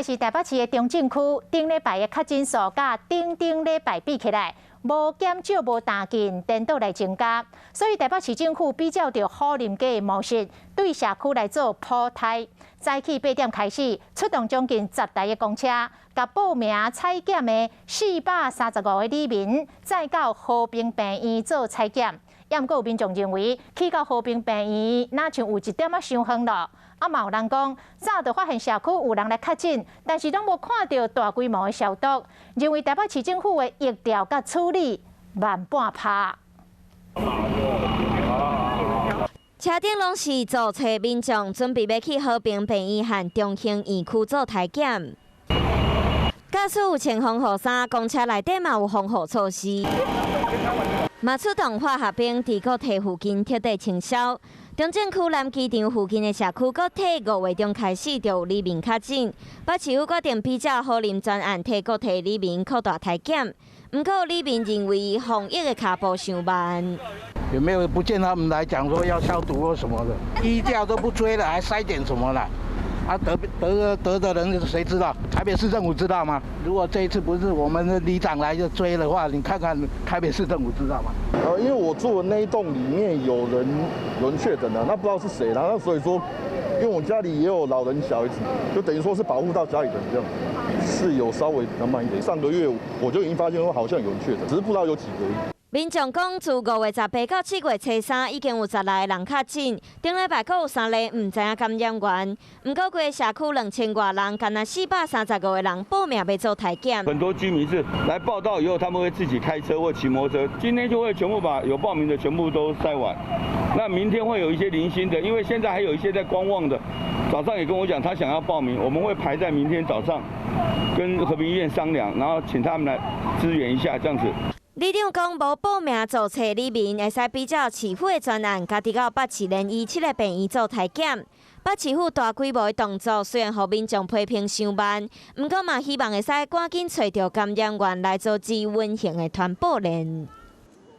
来是台北市的中正区，顶礼拜的确诊数甲顶礼拜比起来，无减少无大进，颠倒来增加。所以台北市政府比照着好林街的模式，对社区来做普筛。早起8点开始，出动将近10台的公车，甲报名采检的435个里民，再到和平病院做采检。也毋过有民众认为，去到和平病院，哪像有一点仔伤远咯。嘛有人讲，早就发现社区有人来确诊，但是拢无看到大规模的消毒，认为台北市政府的疫调甲处理慢半拍。车顶拢是坐车民众，准备要去和平病院和中兴园区做体检。假使有穿防护衫，公车内底嘛有防护措施。嘛出动化学兵伫国体附近彻底清消。中正区南机场附近的社区，国体5月中开始就有里民确诊。北市府决定比照好林专案，替国体里民扩大体检。不过里民认为防疫的脚步太慢。有没有不见他们来讲说要消毒或什么的？医调都不追了，还筛检什么了？啊，得的人谁知道？台北市政府知道吗？如果这一次不是我们的里长来就追的话，你看看台北市政府知道吗？因为我住的那一栋里面有人确诊了，那不知道是谁啦，那所以说，因为我家里也有老人小孩子，就等于说是保护到家里人这样，是有稍微比较慢一点。上个月我就已经发现说好像有人确诊，只是不知道有几个而已。民众讲，自5月18到7月初3，已经有10来个人确诊，顶礼拜阁有3例唔知影感染源。不过，规社区2000多人，敢若435个人报名要做体检。很多居民是来报到以后，他们会自己开车或骑摩托车，今天就会全部把有报名的全部都筛完。那明天会有一些零星的，因为现在还有一些在观望的，早上也跟我讲他想要报名，我们会排在明天早上跟和平医院商量，然后请他们来支援一下这样子。里长讲，无报名注册里民会使比照市府的专案，家己到北市联医7个病院做体检。北市府大规模的动作，虽然互民众批评伤慢，不过嘛希望会使赶紧找到感染源来做至温型的传播链。